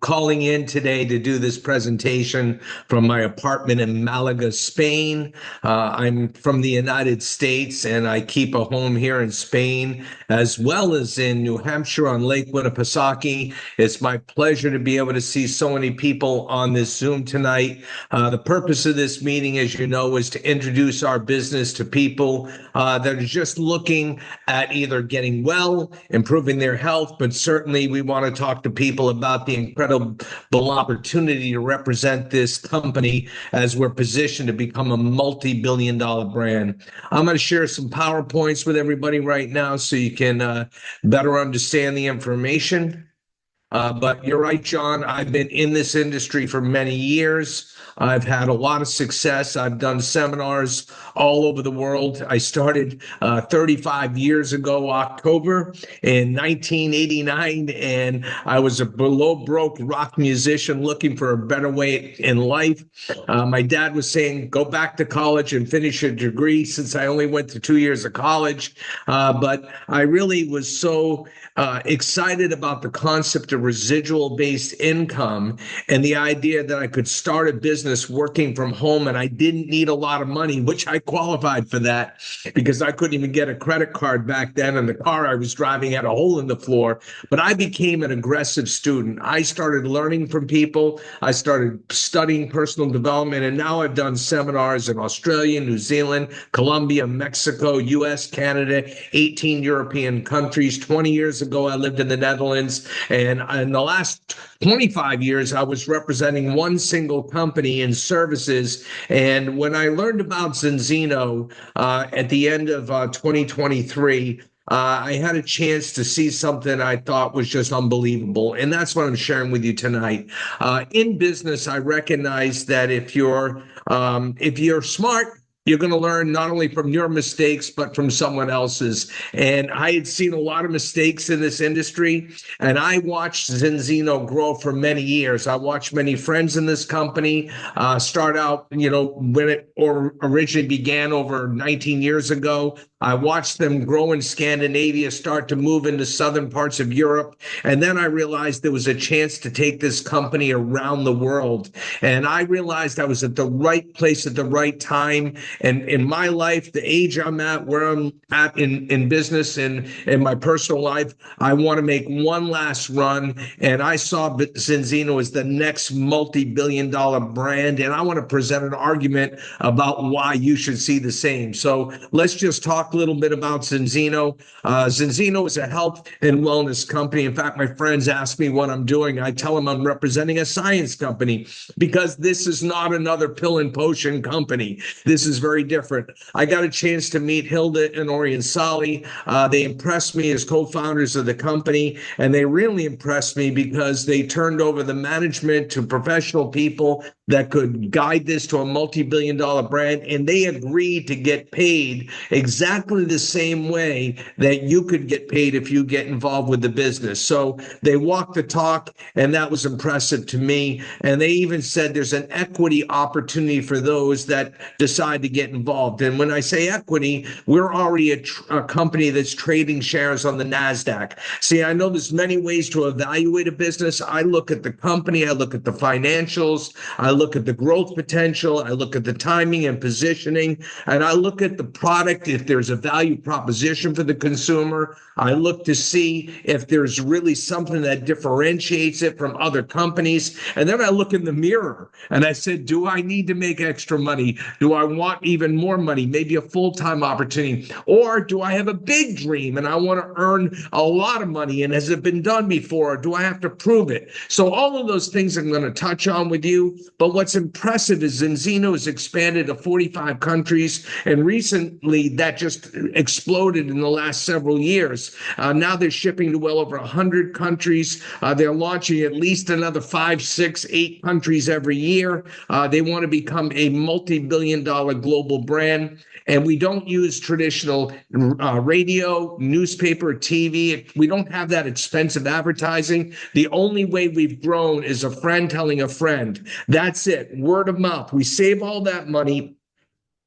calling in today to do this presentation from my apartment in Malaga, Spain. I'm from the United States and I keep a home here in Spain as well as in New Hampshire on Lake Winnipesaukee. It's my pleasure to be able to see so many people on this Zoom tonight. The purpose of this meeting, as you know, is to introduce our business to people that are just looking at either getting well, improving their health, but certainly we want to talk to people about the incredible opportunity to represent this company as we're positioned to become a multi-billion dollar brand. I'm going to share some PowerPoints with everybody right now so you can better understand the information. But you're right, John. I've been in this industry for many years. I've had a lot of success. I've done seminars all over the world. I started 35 years ago, October in 1989, and I was a below broke rock musician looking for a better way in life. My dad was saying, go back to college and finish a degree since I only went to 2 years of college. But I really was so excited about the concept of residual based income and the idea that I could start a business working from home and I didn't need a lot of money, which I qualified for that because I couldn't even get a credit card back then. And the car I was driving had a hole in the floor. But I became an aggressive student. I started learning from people. I started studying personal development. And now I've done seminars in Australia, New Zealand, Colombia, Mexico, US, Canada, 18 European countries. 20 years ago, I lived in the Netherlands. And in the last 25 years, I was representing one single company in services. And when I learned about Zinzino at the end of 2023, I had a chance to see something I thought was just unbelievable. And that's what I'm sharing with you tonight. In business, I recognize that if you're smart, you're going to learn not only from your mistakes, but from someone else's. And I had seen a lot of mistakes in this industry, and I watched Zinzino grow for many years. I watched many friends in this company start out, when it originally began over 19 years ago. I watched them grow in Scandinavia, start to move into southern parts of Europe. And then I realized there was a chance to take this company around the world. And I realized I was at the right place at the right time. And in my life, the age I'm at, where I'm at in business and in my personal life, I want to make one last run. And I saw Zinzino as the next multi-billion dollar brand. And I want to present an argument about why you should see the same. So let's just talk a little bit about Zinzino. Zinzino is a health and wellness company. In fact, my friends ask me what I'm doing. I tell them I'm representing a science company because this is not another pill and potion company. This is very different. I got a chance to meet Hilda and Orion Sali. They impressed me as co-founders of the company, and they really impressed me because they turned over the management to professional people that could guide this to a multi-billion dollar brand, and they agreed to get paid exactly the same way that you could get paid if you get involved with the business. So they walked the talk, and that was impressive to me. And they even said there's an equity opportunity for those that decide to get involved. And when I say equity, we're already a company that's trading shares on the NASDAQ. See, I know there's many ways to evaluate a business. I look at the company, I look at the financials, I look at the growth potential, I look at the timing and positioning, and I look at the product, if there's a value proposition for the consumer. I look to see if there's really something that differentiates it from other companies. And then I look in the mirror and I said, do I need to make extra money? Do I want even more money, maybe a full-time opportunity? Or do I have a big dream and I want to earn a lot of money? And has it been done before? Or do I have to prove it? So all of those things I'm going to touch on with you. But what's impressive is Zinzino has expanded to 45 countries, and recently that just exploded in the last several years. Now they're shipping to well over 100 countries. They're launching at least another 5, 6, 8 countries every year. They want to become a multi-billion dollar global brand. And we don't use traditional radio, newspaper, TV. We don't have that expensive advertising. The only way we've grown is a friend telling a friend. That's it. Word of mouth. We save all that money.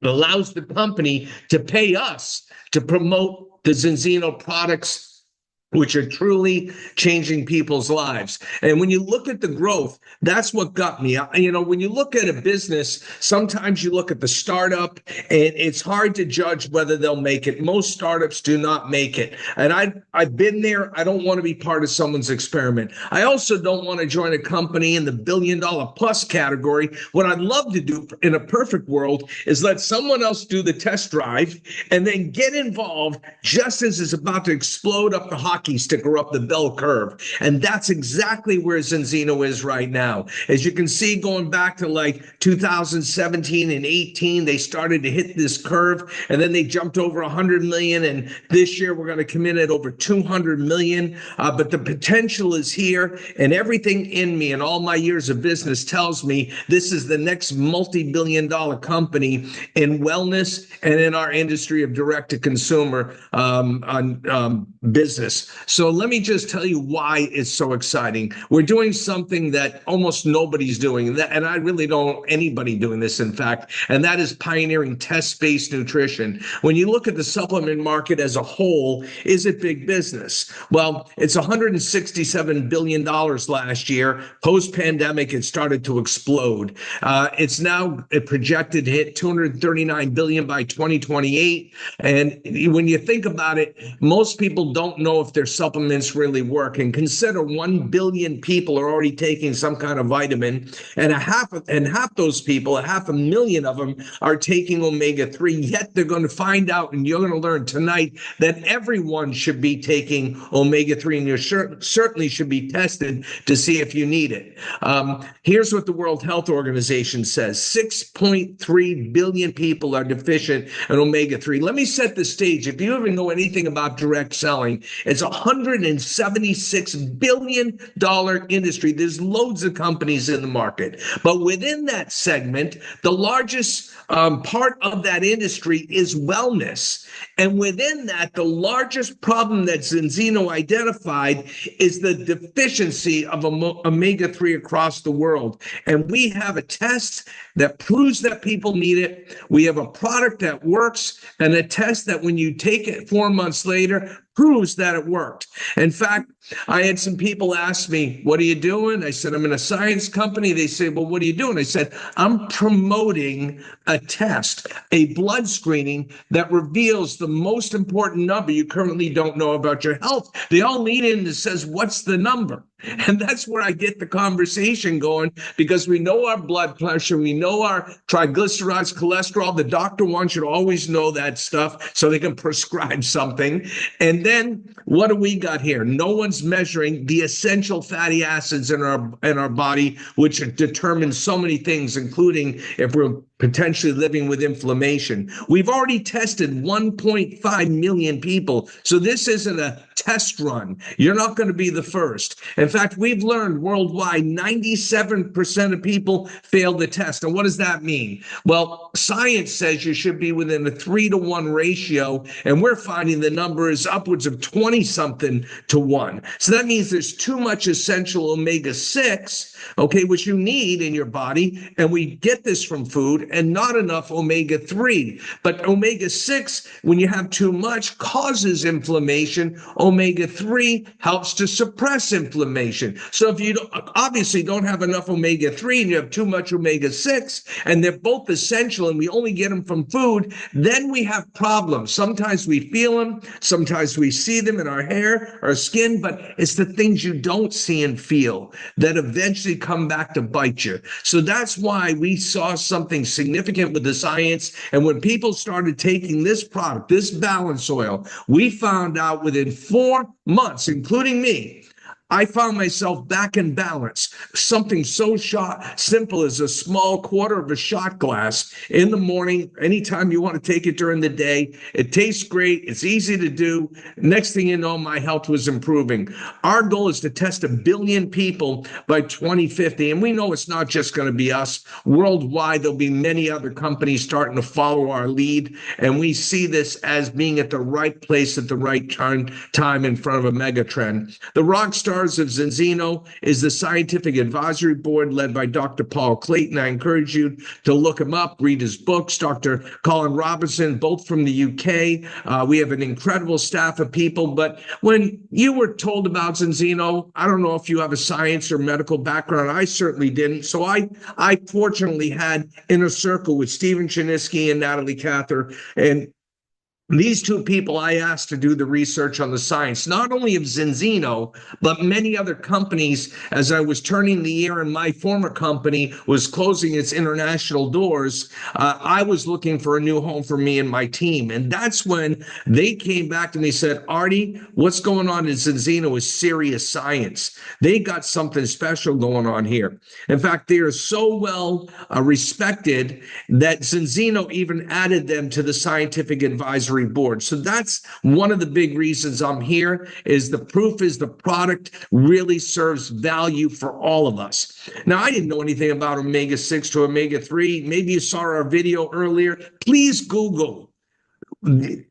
It allows the company to pay us to promote the Zinzino products which are truly changing people's lives. And when you look at the growth, that's what got me. When you look at a business, sometimes you look at the startup and it's hard to judge whether they'll make it. Most startups do not make it. And I've been there. I don't want to be part of someone's experiment. I also don't want to join a company in the billion-dollar plus category. What I'd love to do in a perfect world is let someone else do the test drive and then get involved just as it's about to explode up the hockey stick or up the bell curve. And that's exactly where Zinzino is right now. As you can see, going back to like 2017 and 18, they started to hit this curve and then they jumped over 100 million. And this year we're going to come in at over 200 million. But the potential is here, and everything in me and all my years of business tells me this is the next multi-billion-dollar company in wellness and in our industry of direct-to-consumer business. So let me just tell you why it's so exciting. We're doing something that almost nobody's doing, and I really don't know anybody doing this, in fact, and that is pioneering test-based nutrition. When you look at the supplement market as a whole, is it big business? Well, it's $167 billion last year. Post-pandemic, it started to explode. It's now projected to hit $239 billion by 2028. And when you think about it, most people don't know if their supplements really work. And consider 1 billion people are already taking some kind of vitamin, and half those people, 500,000 of them, are taking omega-3. Yet they're going to find out, and you're going to learn tonight, that everyone should be taking omega-3, and you certainly should be tested to see if you need it. Here's what the World Health Organization says: 6.3 billion people are deficient in omega-3. Let me set the stage. If you even know anything about direct selling, it's a $176 billion industry. There's loads of companies in the market. But within that segment, the largest part of that industry is wellness. And within that, the largest problem that Zinzino identified is the deficiency of omega-3 across the world. And we have a test that proves that people need it. We have a product that works, and a test that when you take it 4 months later, proves that it worked. In fact, I had some people ask me, what are you doing? I said, I'm in a science company. They say, well, what are you doing? I said, I'm promoting a test, a blood screening that reveals the most important number you currently don't know about your health. They all lean in and says, what's the number? And that's where I get the conversation going, because we know our blood pressure, we know our triglycerides, cholesterol. The doctor wants you to always know that stuff so they can prescribe something. And then what do we got here? No one's measuring the essential fatty acids in our body, which determine so many things, including if we're potentially living with inflammation. We've already tested 1.5 million people. So this isn't a test run. You're not going to be the first. In fact, we've learned worldwide 97% of people fail the test. And what does that mean? Well, science says you should be within a 3-to-1 ratio, and we're finding the number is upwards of 20-something to 1. So that means there's too much essential omega-6, okay, which you need in your body, and we get this from food, and not enough omega-3. But omega-6, when you have too much, causes inflammation. Omega-3 helps to suppress inflammation. So if you obviously don't have enough omega-3 and you have too much omega-6, and they're both essential and we only get them from food, then we have problems. Sometimes we feel them, sometimes we see them in our hair, our skin, but it's the things you don't see and feel that eventually come back to bite you. So that's why we saw something significant with the science. And when people started taking this product, this balance oil, we found out within 4 months, including me, I found myself back in balance. Something so simple as a small quarter of a shot glass in the morning, anytime you want to take it during the day. It tastes great. It's easy to do. Next thing you know, my health was improving. Our goal is to test 1 billion people by 2050. And we know it's not just going to be us. Worldwide, there'll be many other companies starting to follow our lead. And we see this as being at the right place at the right time in front of a mega trend. The rock star stars of Zinzino is the Scientific Advisory Board led by Dr. Paul Clayton. I encourage you to look him up, read his books. Dr. Colin Robinson, both from the UK. We have an incredible staff of people. But when you were told about Zinzino, I don't know if you have a science or medical background. I certainly didn't. So I fortunately had Inner Circle with Stephen Chiniski and Natalie Cather. And these two people I asked to do the research on the science, not only of Zinzino, but many other companies. As I was turning the year and my former company was closing its international doors, I was looking for a new home for me and my team. And that's when they came back to me and said, Artie, what's going on in Zinzino is serious science. They got something special going on here. In fact, they are so well respected that Zinzino even added them to the Scientific Advisory Board. So that's one of the big reasons I'm here, is the proof is the product really serves value for all of us. Now, I didn't know anything about omega-6 to omega-3. Maybe you saw our video earlier. Please Google the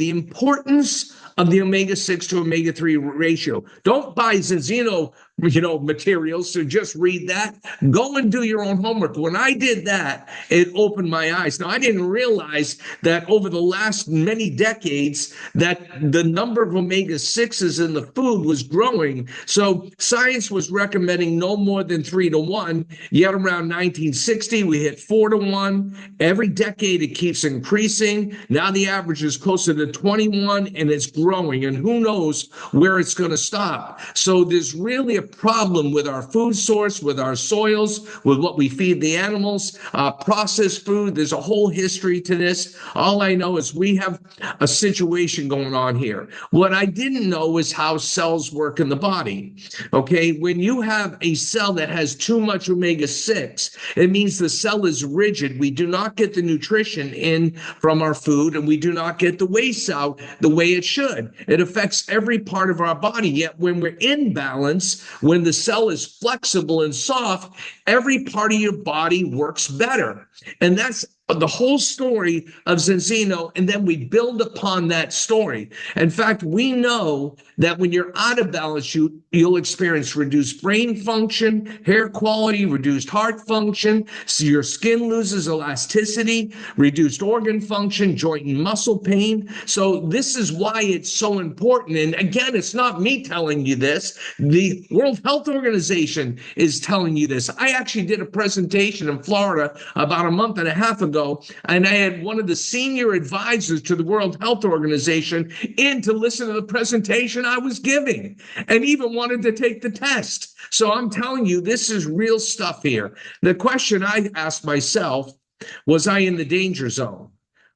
importance of the omega-6 to omega-3 ratio. Don't buy Zinzino, materials. So just read that. Go and do your own homework. When I did that, it opened my eyes. Now, I didn't realize that over the last many decades that the number of omega-6s in the food was growing. So science was recommending no more than 3 to 1. Yet around 1960, we hit 4 to 1. Every decade, it keeps increasing. Now the average is closer to 21, and it's growing. And who knows where it's going to stop. So there's really a problem with our food source, with our soils, with what we feed the animals, processed food. There's a whole history to this. All I know is we have a situation going on here. What I didn't know is how cells work in the body. Okay, when you have a cell that has too much omega-6, it means the cell is rigid. We do not get the nutrition in from our food, and we do not get the waste out the way it should. It affects every part of our body. Yet when we're in balance, when the cell is flexible and soft, every part of your body works better. And that's the whole story of Zinzino, and then we build upon that story. In fact, we know that when you're out of balance, you'll experience reduced brain function, hair quality, reduced heart function, so your skin loses elasticity, reduced organ function, joint and muscle pain. So this is why it's so important. And again, it's not me telling you this. The World Health Organization is telling you this. I actually did a presentation in Florida about a month and a half ago, and I had one of the senior advisors to the World Health Organization in to listen to the presentation I was giving, and even wanted to take the test. So I'm telling you, this is real stuff here. The question I asked myself, was I in the danger zone?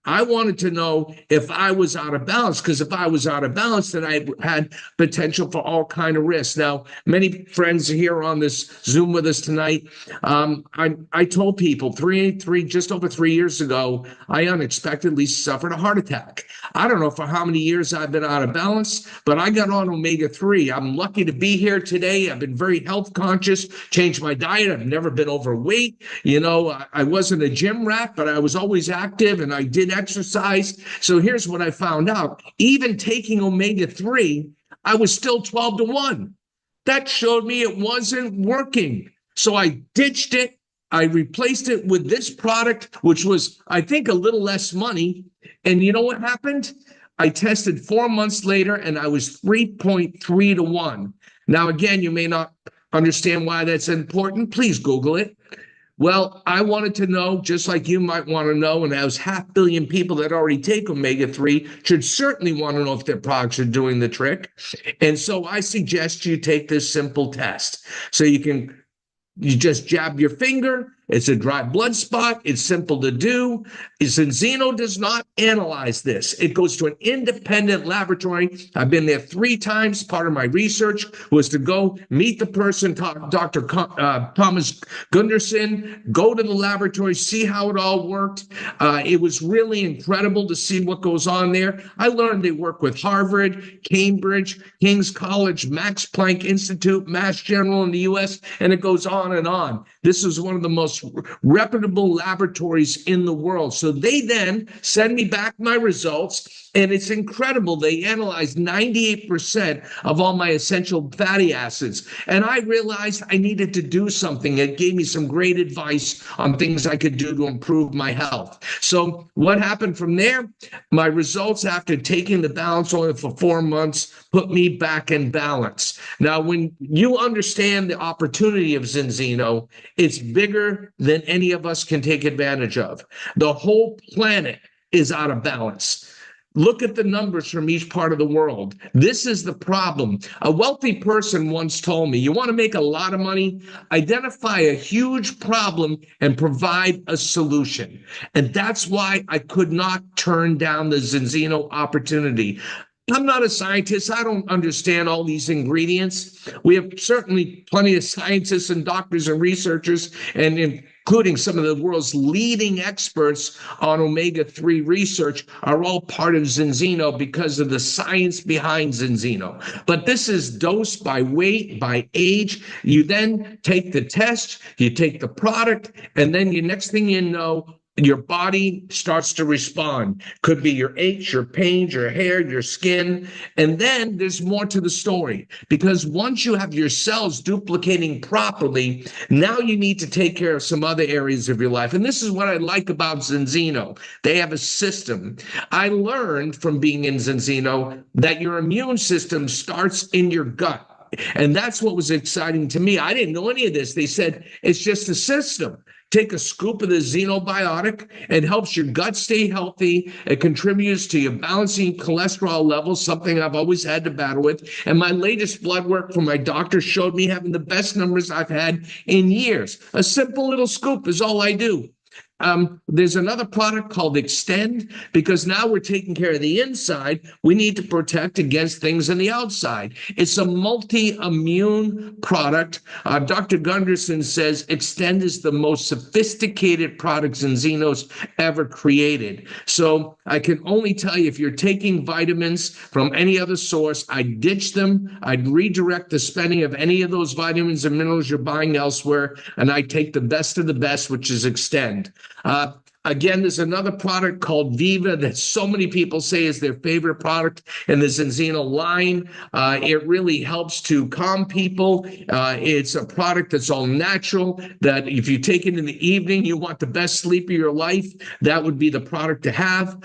I wanted to know if I was out of balance, because if I was out of balance, then I had potential for all kind of risks. Now, many friends here on this Zoom with us tonight, I told people just over 3 years ago, I unexpectedly suffered a heart attack. I don't know for how many years I've been out of balance, but I got on omega-3. I'm lucky to be here today. I've been very health conscious, changed my diet. I've never been overweight. I wasn't a gym rat, but I was always active, and I did exercise. So here's what I found out. Even taking omega-3, I was still 12 to 1. That showed me it wasn't working. So I ditched it. I replaced it with this product, which was, I think, a little less money. And you know what happened? I tested 4 months later, and I was 3.3 to 1. Now, again, you may not understand why that's important. Please Google it. Well, I wanted to know, just like you might want to know, and those 500 million people that already take omega-3 should certainly want to know if their products are doing the trick. And so I suggest you take this simple test. So you just jab your finger. It's a dry blood spot. It's simple to do. Zinzino does not analyze this. It goes to an independent laboratory. I've been there 3 times. Part of my research was to go meet the person, Dr. Thomas Gunderson, go to the laboratory, see how it all worked. It was really incredible to see what goes on there. I learned they work with Harvard, Cambridge, King's College, Max Planck Institute, Mass General in the U.S., and it goes on and on. This is one of the most most reputable laboratories in the world. So they then send me back my results, and it's incredible. They analyzed 98% of all my essential fatty acids. And I realized I needed to do something. It gave me some great advice on things I could do to improve my health. So what happened from there? My results after taking the balance oil for 4 months put me back in balance. Now, when you understand the opportunity of Zinzino, it's bigger than any of us can take advantage of. The whole planet is out of balance. Look at the numbers from each part of the world. This is the problem. A wealthy person once told me, you want to make a lot of money? Identify a huge problem and provide a solution. And that's why I could not turn down the Zinzino opportunity. I'm not a scientist. I don't understand all these ingredients. We have certainly plenty of scientists and doctors and researchers, and including some of the world's leading experts on omega-3 research, are all part of Zinzino because of the science behind Zinzino. But this is dosed by weight, by age. You then take the test, you take the product, and then the next thing you know, your body starts to respond. Could be your aches, your pains, your hair, your skin. And then there's more to the story, because once you have your cells duplicating properly, now you need to take care of some other areas of your life. And this is what I like about Zinzino. They have a system. I learned from being in Zinzino that your immune system starts in your gut. And that's what was exciting to me. I didn't know any of this. They said it's just a system. Take a scoop of the Xenobiotic. It helps your gut stay healthy. It contributes to your balancing cholesterol levels, something I've always had to battle with. And my latest blood work from my doctor showed me having the best numbers I've had in years. A simple little scoop is all I do. There's another product called Extend, because now we're taking care of the inside. We need to protect against things on the outside. It's a multi-immune product. Dr. Gunderson says Extend is the most sophisticated product Zinzino's ever created. So I can only tell you, if you're taking vitamins from any other source, I'd ditch them. I'd redirect the spending of any of those vitamins and minerals you're buying elsewhere, and I take the best of the best, which is Extend. Again, there's another product called Viva that so many people say is their favorite product in the Zinzino line. It really helps to calm people. It's a product that's all natural, that if you take it in the evening, you want the best sleep of your life, that would be the product to have.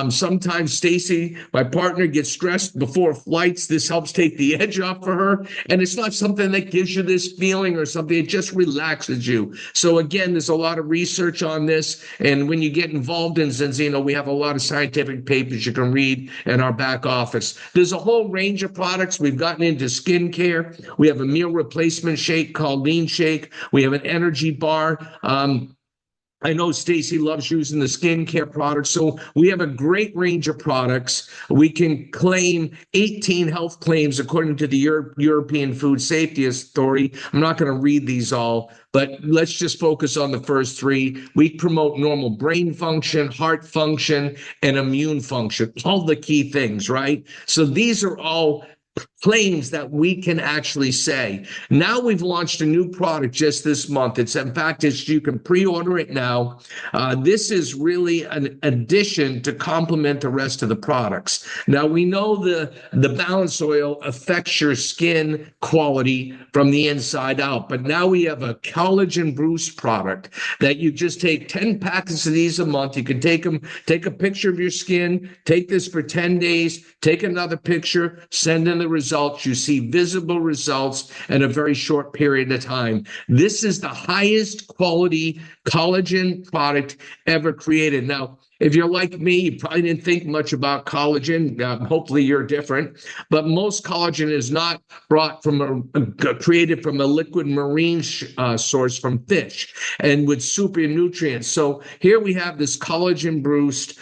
Sometimes Stacy, my partner, gets stressed before flights. This helps take the edge off for her. And it's not something that gives you this feeling or something. It just relaxes you. So again, there's a lot of research on this. And when you get involved in Zinzino, we have a lot of scientific papers you can read in our back office. There's a whole range of products. We've gotten into skincare. We have a meal replacement shake called Lean Shake. We have an energy bar. I know Stacy loves using the skincare products. So we have a great range of products. We can claim 18 health claims according to the European Food Safety Authority. I'm not going to read these all, but let's just focus on the first three. We promote normal brain function, heart function, and immune function, all the key things, right? So these are all claims that we can actually say. Now we've launched a new product just this month. You can pre-order it now. This is really an addition to complement the rest of the products. Now we know the balance oil affects your skin quality from the inside out, but now we have a collagen boost product that you just take 10 packets of these a month. You can take them, take a picture of your skin, take this for 10 days, take another picture, send in the results. You see visible results in a very short period of time. This is the highest quality collagen product ever created. Now, if you're like me, you probably didn't think much about collagen. Hopefully you're different, but most collagen is not brought from created from a liquid marine source from fish and with super nutrients. So here we have this collagen boost,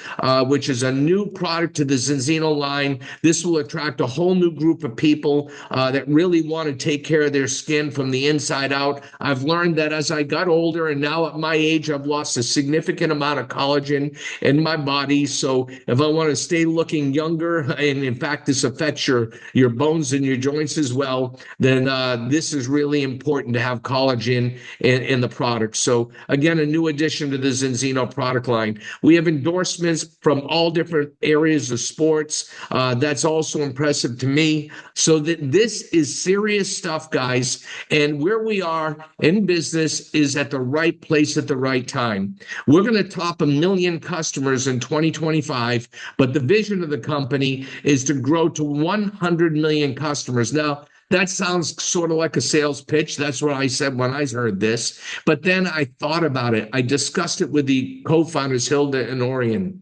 which is a new product to the Zinzino line. This will attract a whole new group of people that really want to take care of their skin from the inside out. I've learned that as I got older, and now at my age, I've lost a significant amount of collagen. in my body. So if I want to stay looking younger, and in fact, this affects your bones and your joints as well, then this is really important to have collagen in the product. So again, a new addition to the Zinzino product line. We have endorsements from all different areas of sports. That's also impressive to me. So that this is serious stuff, guys. And where we are in business is at the right place at the right time. We're going to top 1 million customers in 2025, but the vision of the company is to grow to 100 million customers. Now, that sounds sort of like a sales pitch. That's what I said when I heard this. But then I thought about it. I discussed it with the co-founders, Hilda and Orion.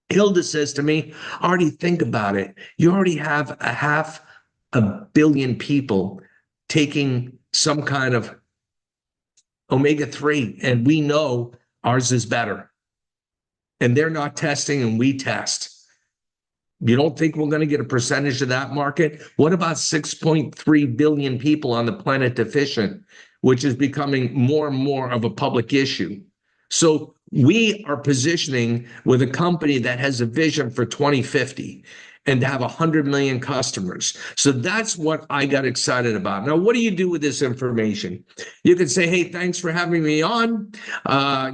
Hilda says to me, Artie, think about it. You already have 500 million people taking some kind of omega-3, and we know ours is better. And they're not testing, and we test. You don't think we're going to get a percentage of that market? What about 6.3 billion people on the planet deficient, which is becoming more and more of a public issue? So we are positioning with a company that has a vision for 2050 and to have 100 million customers. So that's what I got excited about. Now, what do you do with this information? You can say, hey, thanks for having me on. I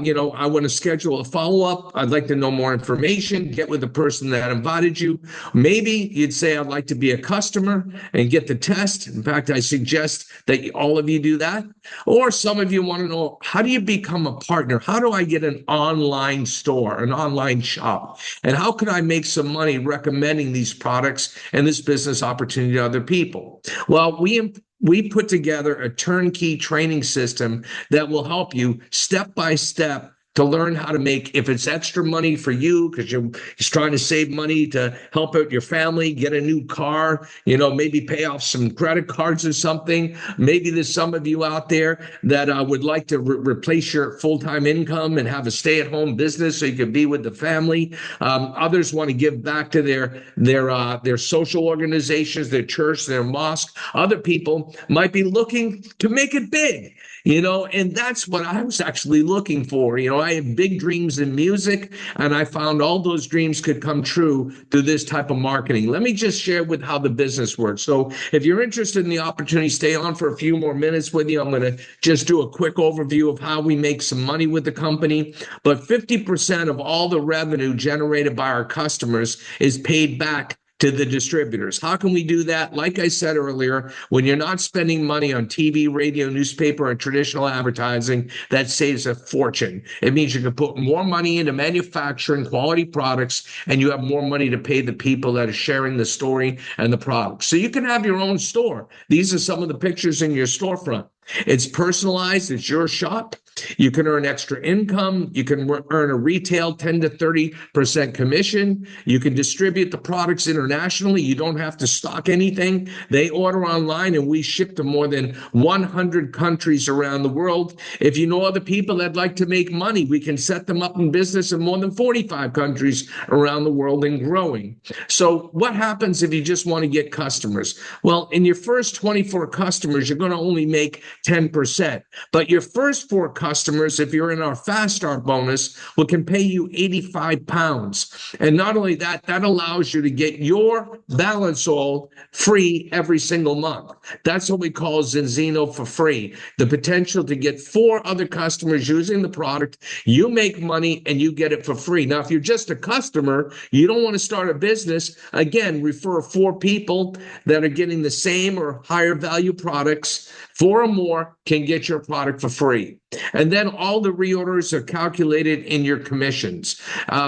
want to schedule a follow-up. I'd like to know more information, get with the person that invited you. Maybe you'd say, I'd like to be a customer and get the test. In fact, I suggest that all of you do that. Or some of you want to know, how do you become a partner? How do I get an online store, an online shop? And how can I make some money recommending these products and this business opportunity to other people? Well, we put together a turnkey training system that will help you step by step to learn how to make, if it's extra money for you, because you're just trying to save money to help out your family, get a new car, maybe pay off some credit cards or something. Maybe there's some of you out there that would like to replace your full-time income and have a stay-at-home business so you can be with the family. Others want to give back to their social organizations, their church, their mosque. Other people might be looking to make it big. And that's what I was actually looking for. I have big dreams in music, and I found all those dreams could come true through this type of marketing. Let me just share with how the business works. So if you're interested in the opportunity, stay on for a few more minutes with you. I'm going to just do a quick overview of how we make some money with the company. But 50% of all the revenue generated by our customers is paid back to the distributors. How can we do that? Like I said earlier, when you're not spending money on TV, radio, newspaper, and traditional advertising, that saves a fortune. It means you can put more money into manufacturing quality products, and you have more money to pay the people that are sharing the story and the products. So you can have your own store. These are some of the pictures in your storefront. It's personalized. It's your shop. You can earn extra income. You can earn a retail 10 to 30% commission. You can distribute the products internationally. You don't have to stock anything. They order online, and we ship to more than 100 countries around the world. If you know other people that'd like to make money, we can set them up in business in more than 45 countries around the world and growing. So what happens if you just want to get customers? Well, in your first 24 customers, you're going to only make 10%. But your first 4 customers, if you're in our Fast Start bonus, we can pay you 85 pounds. And not only that, that allows you to get your balance oil free every single month. That's what we call Zinzino for free. The potential to get 4 other customers using the product, you make money and you get it for free. Now, if you're just a customer, you don't want to start a business, again, refer 4 people that are getting the same or higher value products. 4 or more can get your product for free. And then all the reorders are calculated in your commissions.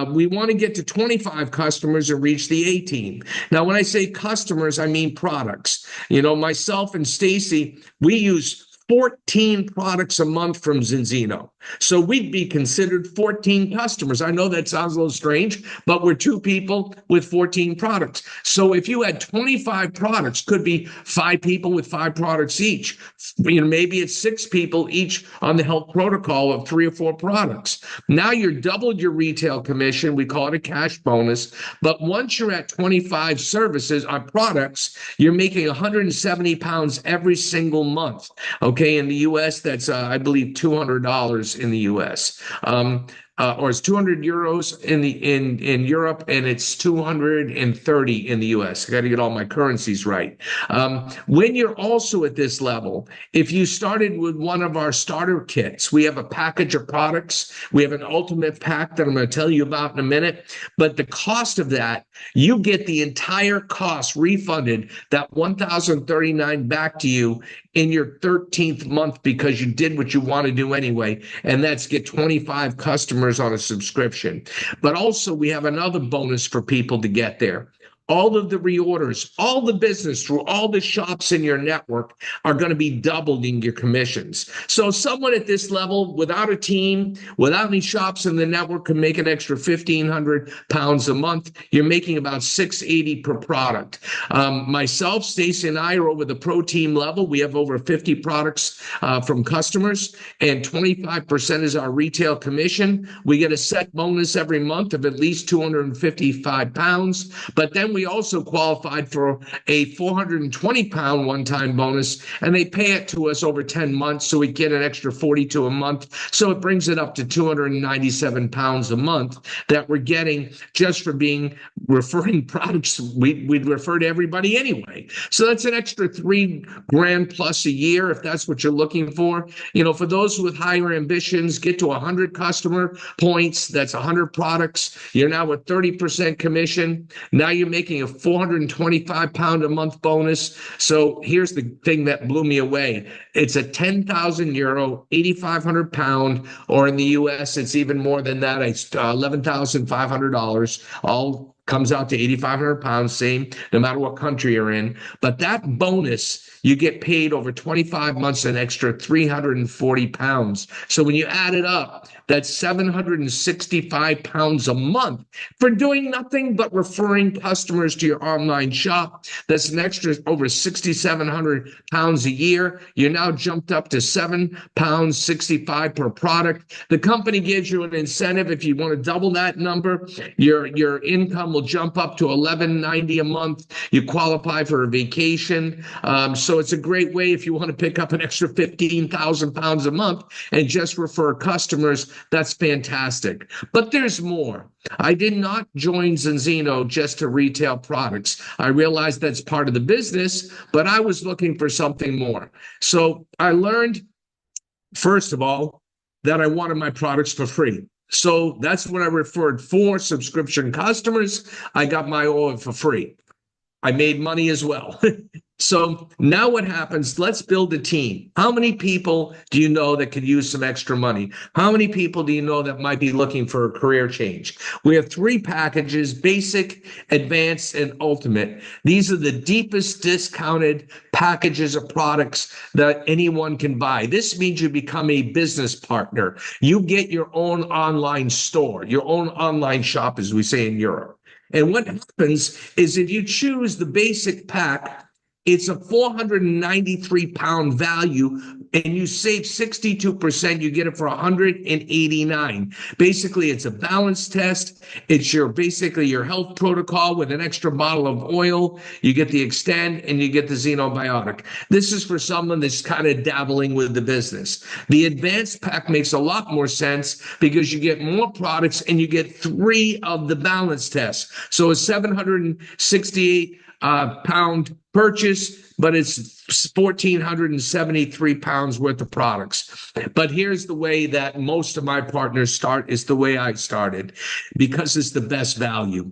We want to get to 25 customers and reach the 18. Now, when I say customers, I mean products. Myself and Stacy, we use 14 products a month from Zinzino. So we'd be considered 14 customers. I know that sounds a little strange, but we're 2 people with 14 products. So if you had 25 products, could be 5 people with 5 products each. Maybe it's 6 people each on the health protocol of 3 or 4 products. Now you're doubled your retail commission. We call it a cash bonus. But once you're at 25 services on products, you're making 170 pounds every single month. Okay, in the U.S., that's, I believe, $200 in the U.S. or it's 200 euros in Europe, and it's 230 in the US. I got to get all my currencies right. When you're also at this level, if you started with one of our starter kits, we have a package of products. We have an ultimate pack that I'm going to tell you about in a minute. But the cost of that, you get the entire cost refunded, that 1,039 back to you in your 13th month, because you did what you want to do anyway, and that's get 25 customers on a subscription. But also we have another bonus for people to get there. All of the reorders, all the business through all the shops in your network are going to be doubling your commissions. So someone at this level, without a team, without any shops in the network, can make an extra 1,500 pounds a month. You're making about 680 per product. Myself, Stacy, and I are over the pro team level. We have over 50 products from customers, and 25% is our retail commission. We get a set bonus every month of at least 255 pounds, but then we also qualified for a 420-pound one-time bonus, and they pay it to us over 10 months, so we get an extra 42 a month. So it brings it up to 297 pounds a month that we're getting just for referring products. We'd refer to everybody anyway. So that's an extra $3,000 plus a year if that's what you're looking for. For those with higher ambitions, get to 100 customer points. That's 100 products. You're now at 30% commission. Now you're making a 425-pound a month bonus. So here's the thing that blew me away. It's a 10,000 euro, 8,500 pound, or in the US, it's even more than that. It's $11,500. All comes out to 8,500 pounds, same, no matter what country you're in. But that bonus, you get paid over 25 months an extra 340 pounds. So when you add it up, that's 765 pounds a month for doing nothing but referring customers to your online shop. That's an extra over 6,700 pounds a year. You're now jumped up to £7.65 per product. The company gives you an incentive. If you want to double that number, your income will jump up to $11.90 a month. You qualify for a vacation. So it's a great way if you want to pick up an extra 15,000 pounds a month and just refer customers. That's fantastic. But there's more. I did not join Zinzino just to retail products. I realized that's part of the business, but I was looking for something more. So I learned, first of all, that I wanted my products for free. So that's what I referred for subscription customers. I got my oil for free. I made money as well. So now what happens? Let's build a team. How many people do you know that could use some extra money? How many people do you know that might be looking for a career change? We have 3 packages: basic, advanced, and ultimate. These are the deepest discounted packages of products that anyone can buy. This means you become a business partner. You get your own online store, your own online shop, as we say in Europe. And what happens is if you choose the basic pack, it's a 493-pound value, and you save 62%. You get it for 189. Basically, it's a balance test. It's basically your health protocol with an extra bottle of oil. You get the Extend, and you get the Xenobiotic. This is for someone that's kind of dabbling with the business. The advanced pack makes a lot more sense because you get more products and you get 3 of the balance tests. So a 768 pound purchase, but it's 1,473 pounds worth of products. But here's the way that most of my partners start, is the way I started, because it's the best value.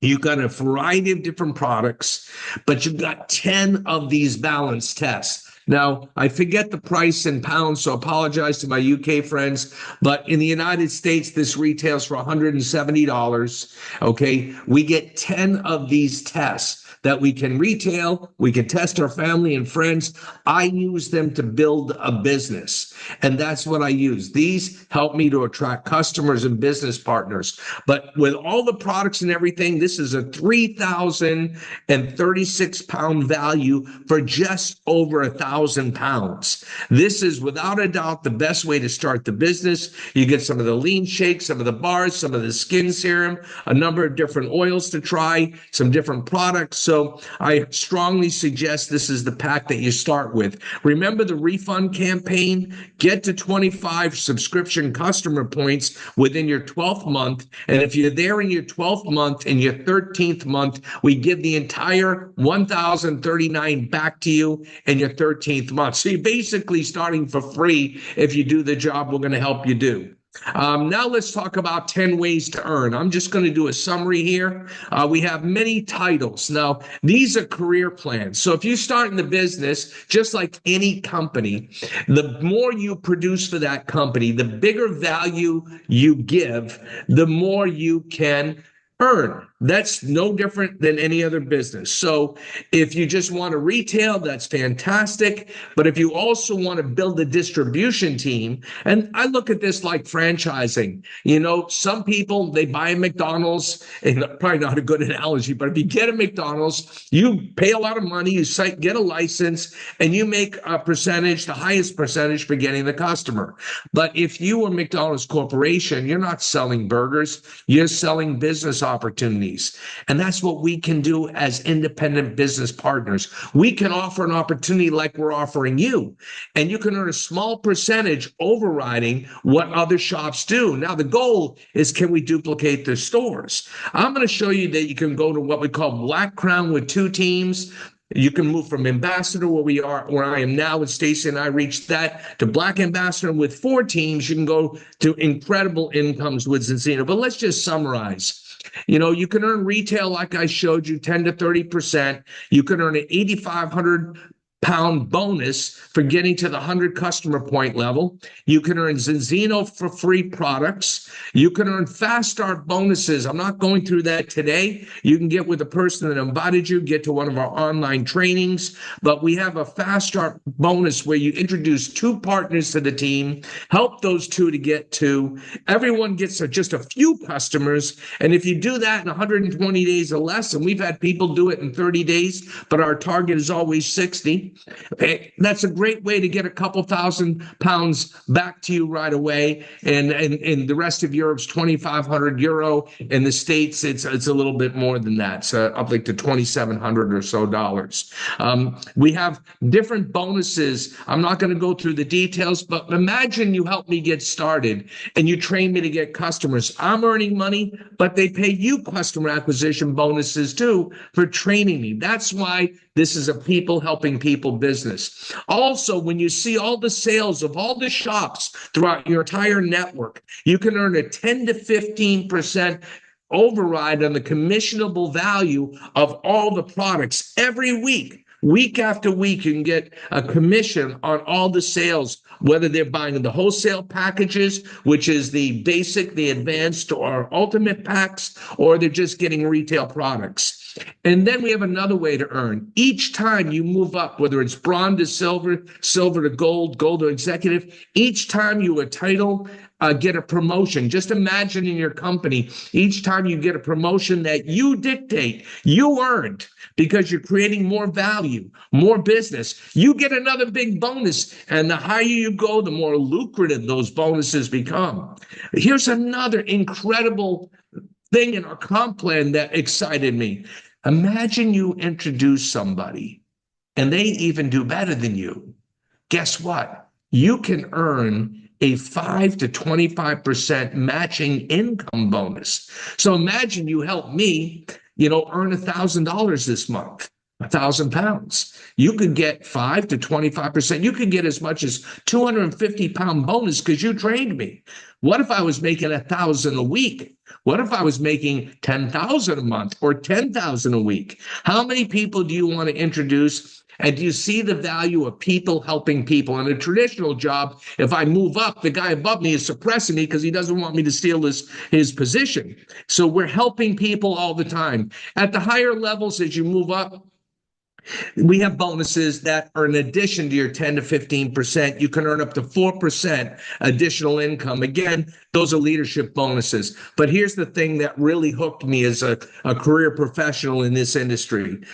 You got a variety of different products, but you've got 10 of these balance tests. Now, I forget the price in pounds, so apologize to my UK friends, but in the United States, this retails for $170, okay? We get 10 of these tests that we can retail, we can test our family and friends. I use them to build a business, and that's what I use. These help me to attract customers and business partners. But with all the products and everything, this is a 3,036-pound value for just over 1,000 pounds. This is without a doubt the best way to start the business. You get some of the lean shakes, some of the bars, some of the skin serum, a number of different oils to try, some different products. So I strongly suggest this is the pack that you start with. Remember the refund campaign? Get to 25 subscription customer points within your 12th month. And if you're there in your 12th month, in your 13th month, we give the entire 1,039 back to you in your 13th month. So you're basically starting for free if you do the job we're going to help you do. Now let's talk about 10 ways to earn. I'm just going to do a summary here. We have many titles. Now, these are career plans. So if you start in the business, just like any company, the more you produce for that company, the bigger value you give, the more you can earn. That's no different than any other business. So if you just want to retail, that's fantastic. But if you also want to build a distribution team, and I look at this like franchising, some people, they buy a McDonald's, and probably not a good analogy, but if you get a McDonald's, you pay a lot of money, you get a license, and you make a percentage, the highest percentage for getting the customer. But if you are McDonald's Corporation, you're not selling burgers, you're selling business opportunities. And that's what we can do as independent business partners. We can offer an opportunity like we're offering you, and you can earn a small percentage overriding what other shops do. Now, the goal is, can we duplicate their stores? I'm going to show you that you can go to what we call Black Crown with 2 teams. You can move from ambassador, where I am now with Stacy and I reached that, to Black Ambassador with 4 teams. You can go to incredible incomes with Zinzino. But let's just summarize. You can earn retail, like I showed you, 10 to 30%. You can earn an 8,500 pound bonus for getting to the 100 customer point level. You can earn Zinzino for free products. You can earn fast start bonuses. I'm not going through that today. You can get with the person that invited you, get to one of our online trainings. But we have a fast start bonus where you introduce 2 partners to the team, help those 2 to get to. Everyone gets just a few customers. And if you do that in 120 days or less, and we've had people do it in 30 days, but our target is always 60. That's a great way to get a couple £1,000 back to you right away. And in the rest of Europe's €2,500. In the States, it's a little bit more than that. So up like to $2,700 or so dollars. We have different bonuses. I'm not going to go through the details, but imagine you help me get started and you train me to get customers. I'm earning money, but they pay you customer acquisition bonuses too for training me. That's why this is a people helping people business. Also, when you see all the sales of all the shops throughout your entire network, you can earn a 10 to 15% override on the commissionable value of all the products every week. Week after week, you can get a commission on all the sales, whether they're buying the wholesale packages, which is the basic, the advanced, or ultimate packs, or they're just getting retail products. And then we have another way to earn. Each time you move up, whether it's bronze to silver, silver to gold, gold to executive, each time you a title, get a promotion. Just imagine in your company, each time you get a promotion that you dictate, you earned, because you're creating more value, more business, you get another big bonus. And the higher you go, the more lucrative those bonuses become. Here's another incredible thing in our comp plan that excited me. Imagine you introduce somebody and they even do better than you. Guess what? You can earn a 5 to 25% matching income bonus. So imagine you help me, earn $1,000 this month, £1,000. You could get 5 to 25%. You could get as much as 250-pound bonus because you trained me. What if I was making 1,000 a week? What if I was making 10,000 a month or 10,000 a week? How many people do you want to introduce? And do you see the value of people helping people? In a traditional job, if I move up, the guy above me is suppressing me because he doesn't want me to steal his position. So we're helping people all the time. At the higher levels, as you move up, we have bonuses that are in addition to your 10 to 15%. You can earn up to 4% additional income. Again, those are leadership bonuses. But here's the thing that really hooked me as a career professional in this industry.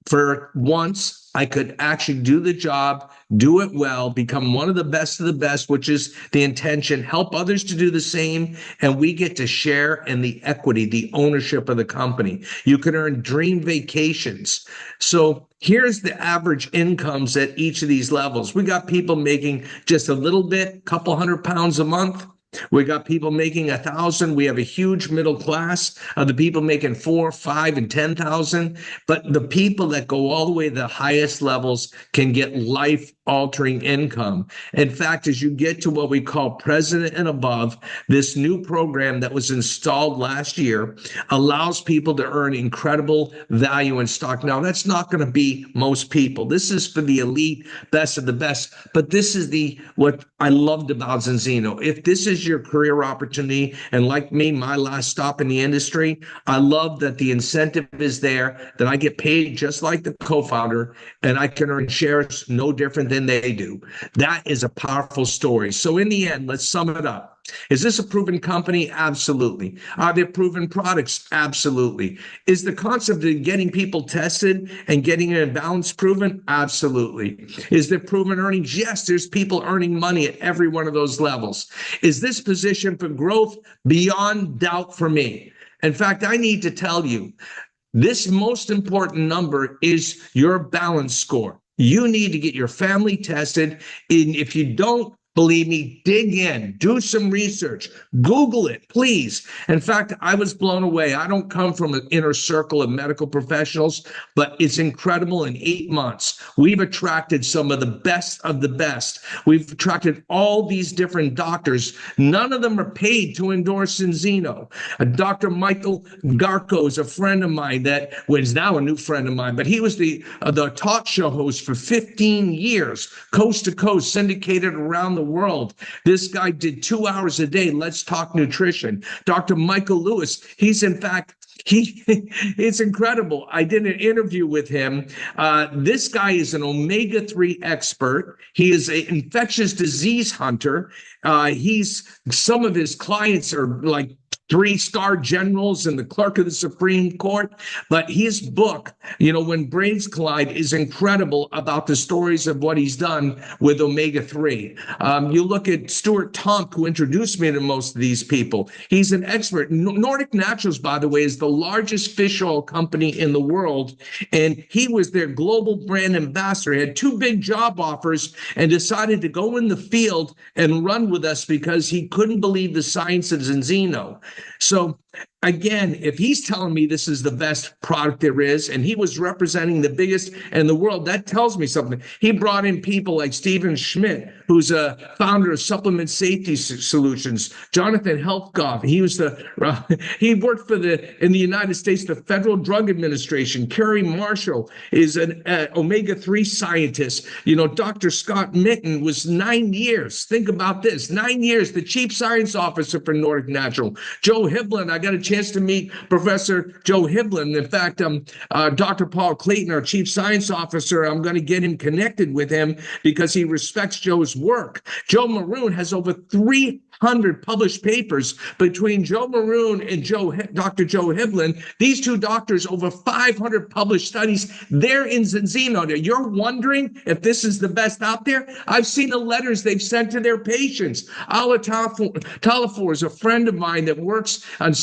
For once, I could actually do the job, do it well, become one of the best, which is the intention, help others to do the same, and we get to share in the equity, the ownership of the company. You can earn dream vacations. So here's the average incomes at each of these levels. We got people making just a little bit, couple £100 a month. We got people making 1,000. We have a huge middle class of the people making 4, 5, and 10,000. But the people that go all the way to the highest levels can get life-altering income. In fact, as you get to what we call president and above, this new program that was installed last year allows people to earn incredible value in stock. Now, that's not going to be most people. This is for the elite, best of the best. But this is what I loved about Zinzino. If this is your career opportunity, and like me, my last stop in the industry, I love that the incentive is there, that I get paid just like the co-founder, and I can earn shares no different than they do. That is a powerful story. So in the end, let's sum it up. Is this a proven company? Absolutely. Are there proven products? Absolutely. Is the concept of getting people tested and getting an imbalance proven? Absolutely. Is there proven earnings? Yes, there's people earning money at every one of those levels. Is this position for growth? Beyond doubt for me. In fact, I need to tell you, this most important number is your balance score. You need to get your family tested. And if you don't, believe me, dig in, do some research, Google it, please. In fact, I was blown away. I don't come from an inner circle of medical professionals, but it's incredible. In 8 months, we've attracted some of the best of the best. We've attracted all these different doctors. None of them are paid to endorse Zinzino. Dr. Michael Garco is a friend of mine that was now a new friend of mine, but he was the talk show host for 15 years, coast to coast, syndicated around the world. This guy did 2 hours a day. Let's talk nutrition. Dr. Michael Lewis, he's in fact, it's incredible. I did an interview with him. This guy is an omega-3 expert. He is an infectious disease hunter. Some of his clients are like 3-star generals and the clerk of the Supreme Court. But his book, When Brains Collide, is incredible about the stories of what he's done with omega-3. You look at Stuart Tonk, who introduced me to most of these people. He's an expert. Nordic Naturals, by the way, is the largest fish oil company in the world. And he was their global brand ambassador. He had 2 big job offers and decided to go in the field and run with us because he couldn't believe the science of Zinzino. So again, if he's telling me this is the best product there is, and he was representing the biggest in the world, that tells me something. He brought in people like Stephen Schmidt, who's a founder of Supplement Safety Solutions, Jonathan Helfgoff. He worked in the United States, the Federal Drug Administration. Kerry Marshall is an omega-3 scientist. Dr. Scott Mitten was 9 years. Think about this, 9 years, the chief science officer for Nordic Natural. Joe Hiblin, I got a chance to meet Professor Joe Hiblin. In fact, Dr. Paul Clayton, our chief science officer, I'm going to get him connected with him because he respects Joe's work. Joe Maroon has over 300 published papers. Between Joe Maroon and Dr. Joe Hiblin, these 2 doctors, over 500 published studies. They're in Zinzino. You're wondering if this is the best out there? I've seen the letters they've sent to their patients. Ala Talafor is a friend of mine that works on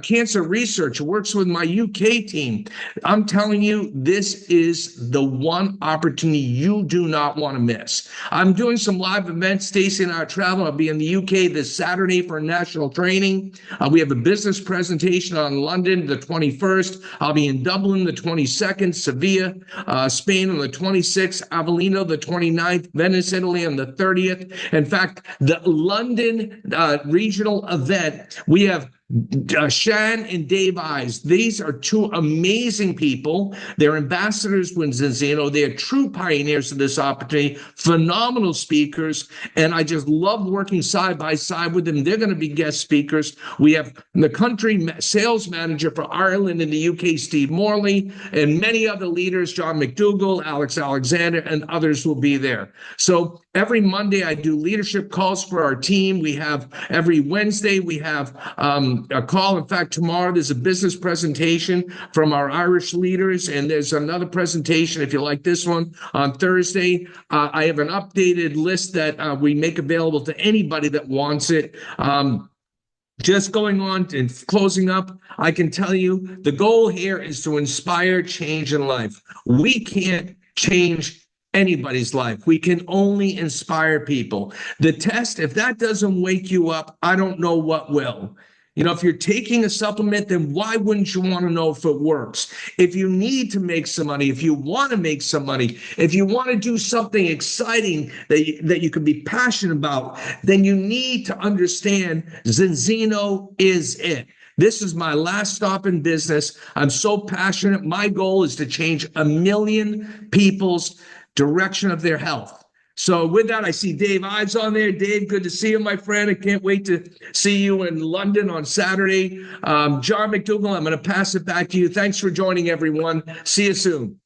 cancer research, works with my UK team. I'm telling you, this is the one opportunity you do not want to miss. I'm doing some live events. Stacey and I are traveling. I'll be in the UK this Saturday for a national training. We have a business presentation on London the 21st. I'll be in Dublin the 22nd, Sevilla, Spain on the 26th, Avellino the 29th, Venice, Italy on the 30th. In fact, the London regional event, we have Shan and Dave Eyes. These are 2 amazing people. They're ambassadors with Zinzino. They are true pioneers of this opportunity, phenomenal speakers, and I just love working side by side with them. They're going to be guest speakers. We have the country sales manager for Ireland and the UK, Steve Morley, and many other leaders, John McDougall, Alex Alexander, and others will be there. So every Monday I do leadership calls for our team. We have every Wednesday, we have a call. In fact, tomorrow there's a business presentation from our Irish leaders, and there's another presentation, if you like this one, on Thursday. I have an updated list that we make available to anybody that wants it. Just going on and closing up, I can tell you the goal here is to inspire change in life. We can't change anybody's life. We can only inspire people. The test, if that doesn't wake you up, I don't know what will. You know, if you're taking a supplement, then why wouldn't you want to know if it works? If you need to make some money, if you want to make some money, if you want to do something exciting that you can be passionate about, then you need to understand Zinzino is it. This is my last stop in business. I'm so passionate. My goal is to change 1 million people's direction of their health. So with that, I see Dave Ives on there. Dave, good to see you, my friend. I can't wait to see you in London on Saturday. John McDougall, I'm going to pass it back to you. Thanks for joining, everyone. See you soon.